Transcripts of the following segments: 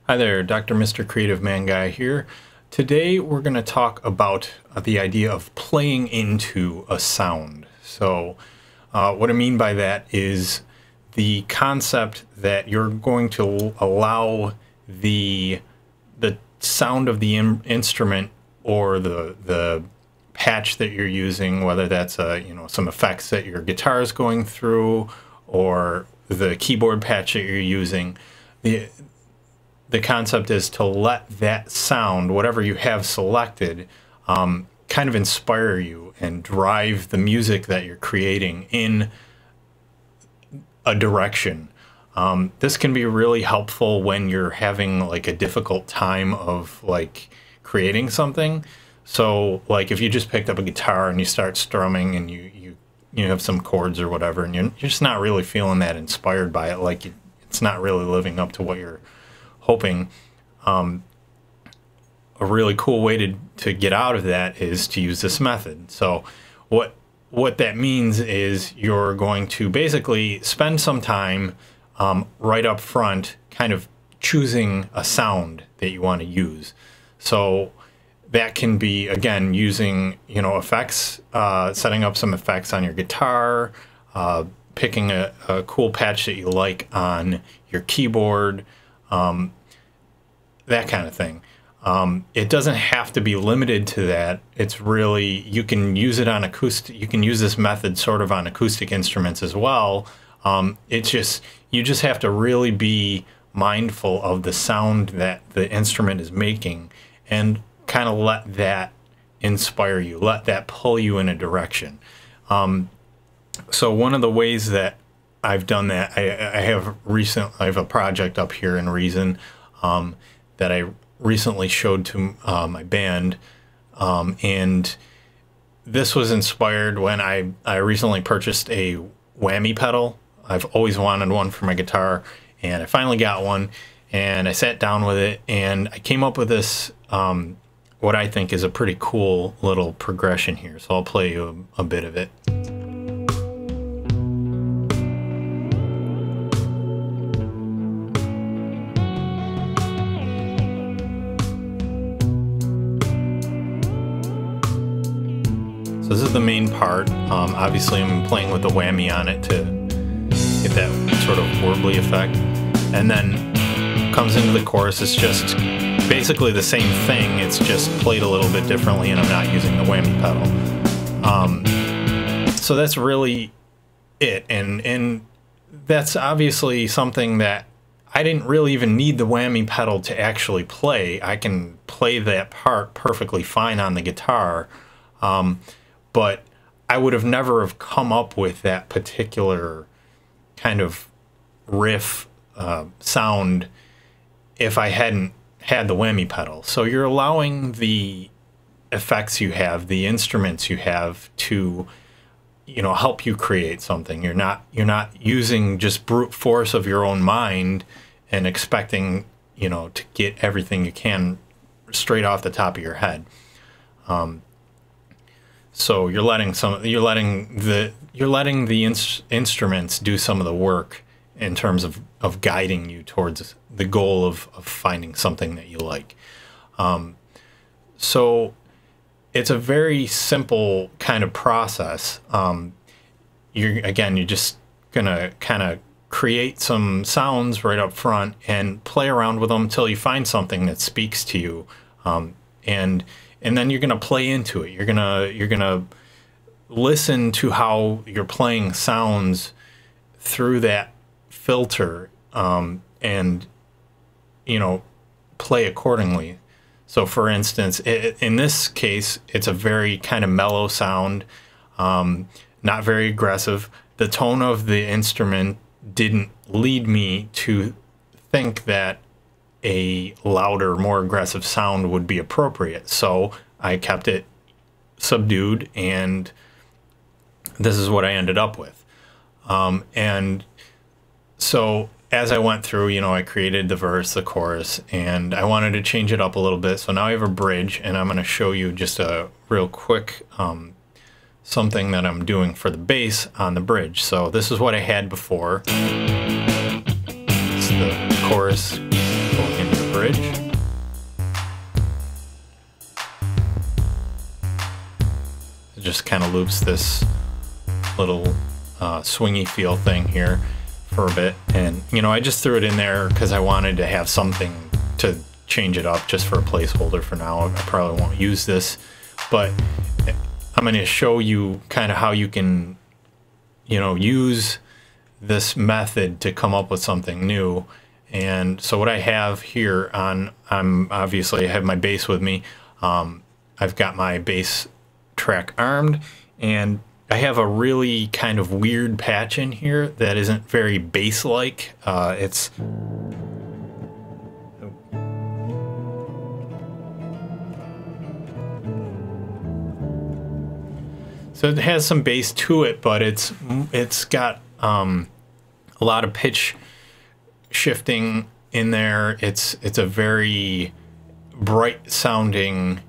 Hi there, Dr. Mr. Creative Man Guy here. Today we're going to talk about the idea of playing into a sound. So what I mean by that is the concept that you're going to allow the sound of the instrument or the patch that you're using, whether that's some effects that your guitar is going through or the keyboard patch that you're using. The concept is to let that sound, whatever you have selected, kind of inspire you and drive the music that you're creating in a direction. This can be really helpful when you're having like a difficult time of like creating something. So like if you just picked up a guitar and you start strumming and you have some chords or whatever, and you're just not really feeling that inspired by it, like it's not really living up to what you're hoping. A really cool way to get out of that is to use this method. So what that means is you're going to basically spend some time right up front kind of choosing a sound that you want to use. So that can be, again, using effects, setting up some effects on your guitar, picking a cool patch that you like on your keyboard, that kind of thing. It doesn't have to be limited to that. It's really, you can use it on acoustic, you can use this method sort of on acoustic instruments as well. You just have to really be mindful of the sound that the instrument is making and kind of let that inspire you, let that pull you in a direction. So one of the ways that I've done that, I have a project up here in Reason that I recently showed to my band, and this was inspired when I recently purchased a whammy pedal. I've always wanted one for my guitar, and I finally got one, and I sat down with it, and I came up with this, what I think is a pretty cool little progression here. So I'll play you a bit of it. So this is the main part. Obviously I'm playing with the whammy on it to get that sort of warbly effect. And then comes into the chorus. It's just basically the same thing. It's just played a little bit differently, and I'm not using the whammy pedal. So that's really it. And that's obviously something that I didn't really even need the whammy pedal to actually play. I can play that part perfectly fine on the guitar. But I would have never have come up with that particular kind of riff sound if I hadn't had the whammy pedal. So you're allowing the effects you have, the instruments you have to, help you create something. You're not using just brute force of your own mind and expecting, to get everything you can straight off the top of your head. So you're letting the instruments do some of the work in terms of guiding you towards the goal of finding something that you like. So it's a very simple kind of process. You're just gonna kind of create some sounds right up front and play around with them until you find something that speaks to you, and then you're gonna play into it. You're gonna listen to how your playing sounds through that filter, and play accordingly. So for instance, in this case, it's a very kind of mellow sound, not very aggressive. The tone of the instrument didn't lead me to think that a louder, more aggressive sound would be appropriate. So I kept it subdued, and this is what I ended up with. And so as I went through, I created the verse, the chorus, and I wanted to change it up a little bit. So now I have a bridge, and I'm going to show you just a real quick something that I'm doing for the bass on the bridge. So this is what I had before. It's the chorus going into the bridge. It just kind of loops this little swingy feel thing here for a bit. And, you know, I just threw it in there because I wanted to have something to change it up just for a placeholder for now. I probably won't use this, but I'm going to show you kind of how you can, you know, use this method to come up with something new. And so what I have here on, obviously I have my bass with me. I've got my bass track armed, and I have a really kind of weird patch in here that isn't very bass-like. So it has some bass to it, but it's got a lot of pitch shifting in there. It's a very bright sounding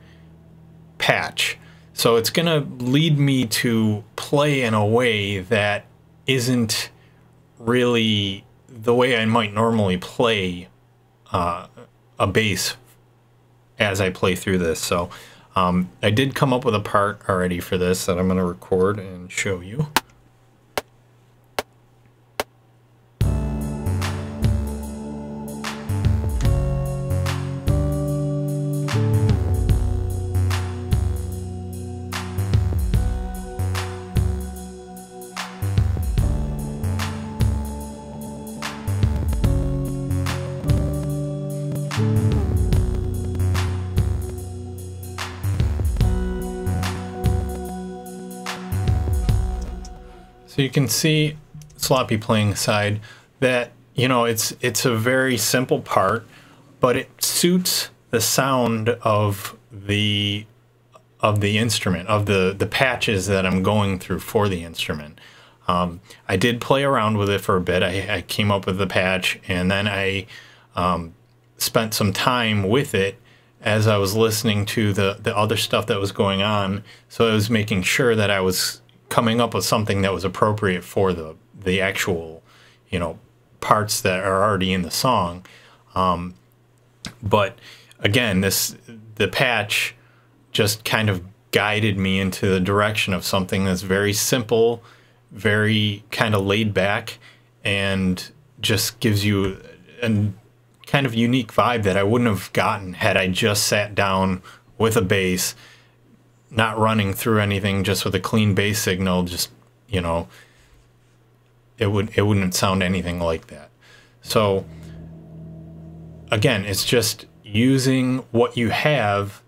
patch. So it's gonna lead me to play in a way that isn't really the way I might normally play a bass as I play through this. So I did come up with a part already for this that I'm gonna record and show you. So you can see, Sloppy playing aside, that, you know, it's a very simple part, but it suits the sound of the instrument, of the patches that I'm going through for the instrument. I did play around with it for a bit. I came up with the patch, and then I spent some time with it as I was listening to the other stuff that was going on. So I was making sure that I was coming up with something that was appropriate for the actual, you know, parts that are already in the song. But again, the patch just kind of guided me into the direction of something that's very simple, very kind of laid back, and just gives you a kind of unique vibe that I wouldn't have gotten had I just sat down with a bass, not running through anything, just with a clean bass signal. Just, you know, it wouldn't sound anything like that. So again, it's just using what you have,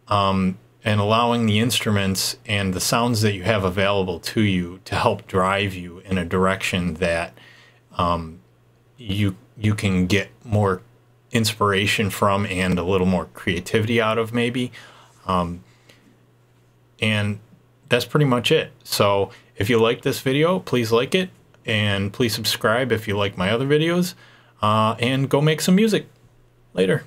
and allowing the instruments and the sounds that you have available to you to help drive you in a direction that you can get more inspiration from and a little more creativity out of, maybe. And that's pretty much it. So if you like this video, please like it, and please subscribe if you like my other videos, and go make some music. Later.